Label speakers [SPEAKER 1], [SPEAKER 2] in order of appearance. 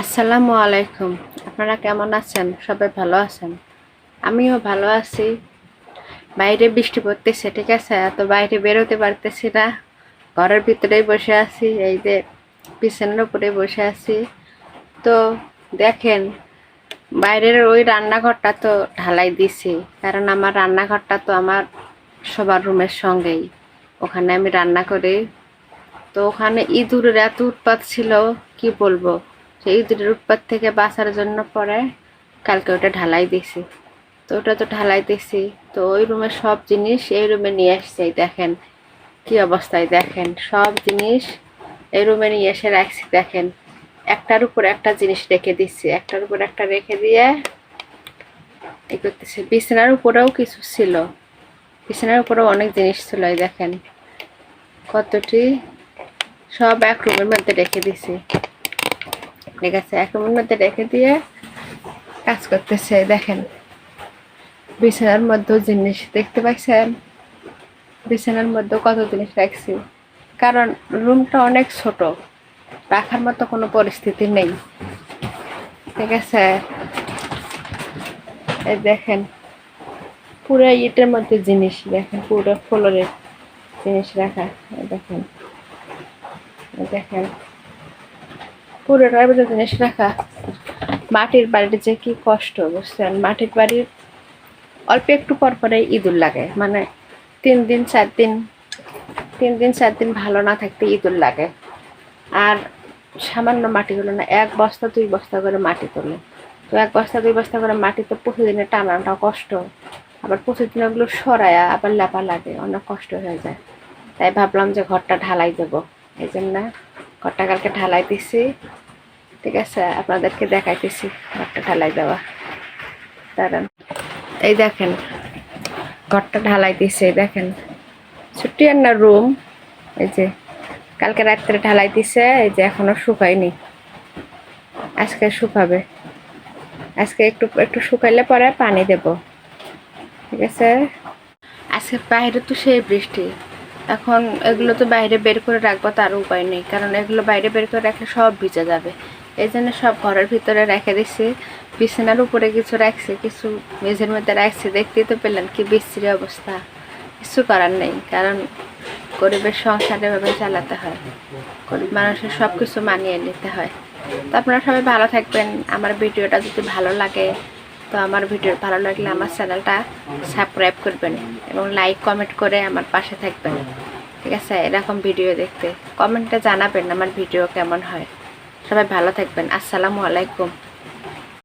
[SPEAKER 1] আসসালামু আলাইকুম। আপনারা কেমন আছেন? সবাই ভালো আছেন? আমিও ভালো আছি। বাইরে বৃষ্টি পড়তেছে, ঠিক আছে, তো বাইরে বেরোতে পারতেছি না। ঘরের ভিতরেই বসে আছি, এই যে বিছানার উপরে বসে আছি। তো দেখেন, বাইরের ওই রান্নাঘরটা তো ঢালাই দিছি, কারণ আমার রান্নাঘরটা তো আমার সবার রুমের সঙ্গেই। ওখানে আমি রান্না করি। তো ওখানে ইঁদুরের এত উৎপাত ছিল, কি বলবো। সেই ইঁদুরের উৎপাত থেকে বাঁচার জন্য পরে কালকে ওটা ঢালাই দিছি। তো ওটা তো ঢালাই দিছি, তো ওই রুমের সব জিনিস এই রুমে নিয়ে আসছি। দেখেন কি অবস্থায়, দেখেন সব জিনিস এই রুমে নিয়ে এসে রাখছি। দেখেন একটার উপর একটা জিনিস রেখে দিচ্ছি, একটার উপর একটা রেখে দিয়ে এই করতেছি। বিছানার উপরেও কিছু ছিল, বিছানার উপরেও অনেক জিনিস ছিল। এই দেখেন কতটি, সব এক রুমের মধ্যে রেখে দিছি। ঠিক আছে, এক রুমের মধ্যে রেখে দিয়ে কাজ করতেছে। দেখেন বিছানার মধ্যেও জিনিস দেখতে পাচ্ছেন, বিছানার মধ্যেও কত জিনিস রাখছি, কারণ রুমটা অনেক ছোট, রাখার মতো কোনো পরিস্থিতি নেই। ঠিক আছে, এই দেখেন পুরো ইটের মধ্যে জিনিস, দেখেন পুরো ফ্লোরের জিনিস রাখা। দেখেন দেখেন পুরোটার মধ্যে জিনিস রাখা। মাটির বাড়ির যে কি কষ্ট, বুঝছেন? মাটির বাড়ির অল্প একটু পর পরে ইঁদুর লাগে, মানে 3 দিন 4 দিন, 3 দিন 4 দিন ভালো না থাকতে ইঁদুর লাগে। আর সামান্য মাটি হলো না, 1 বস্তা 2 বস্তা করে মাটি তোলে। তো 1 বস্তা 2 বস্তা করে মাটি তো প্রতিদিনে টানাটা কষ্ট, আবার প্রতিদিন ওগুলো সরায়া আবার লেপা লাগে, অনেক কষ্ট হয়ে যায়। তাই ভাবলাম যে ঘরটা ঢালাই দেবো, এই জন্য ঘরটা কালকে ঢালাই দিছি। ঠিক আছে, আপনাদেরকে দেখাইতেছি ঘরটা ঢালাই দেওয়া। দাঁড়ান, এই দেখেন ঘরটা ঢালাই দিছে। দেখেন ছুটি আর না রুম, এই যে কালকে রাত্রে ঢালাই দিছে, এই যে এখনো শুকায়নি, আজকে শুকাবে। আজকে একটু একটু শুকাইলে পরে পানি দেব। ঠিক আছে, আজকে বাইরে তো সেই বৃষ্টি, এখন এগুলো তো বাইরে বের করে রাখবো, তার উপায় নেই, কারণ এগুলো বাইরে বের করে রাখলে সব ভিজে যাবে। এই জন্য সব ঘরের ভিতরে রেখে দিচ্ছি। বিছানার উপরে কিছু রাখছি, কিছু মেঝের মধ্যে রাখছি। দেখতেই তো পেলেন কি বিশ্রী অবস্থা। কিছু করার নেই, কারণ গরিবের সংসার এভাবে চালাতে হয়, গরিব মানুষের সব কিছু মানিয়ে নিতে হয়। তো আপনারা সবাই ভালো থাকবেন। আমার ভিডিওটা যদি ভালো লাগে, তো আমার ভিডিও ভালো লাগলে আমার চ্যানেলটা সাবস্ক্রাইব করবেন এবং লাইক কমেন্ট করে আমার পাশে থাকবেন। ঠিক আছে, এরকম ভিডিও দেখতে কমেন্টে জানাবেন আমার ভিডিও কেমন হয়। সবাই ভালো থাকবেন। আসসালামু আলাইকুম।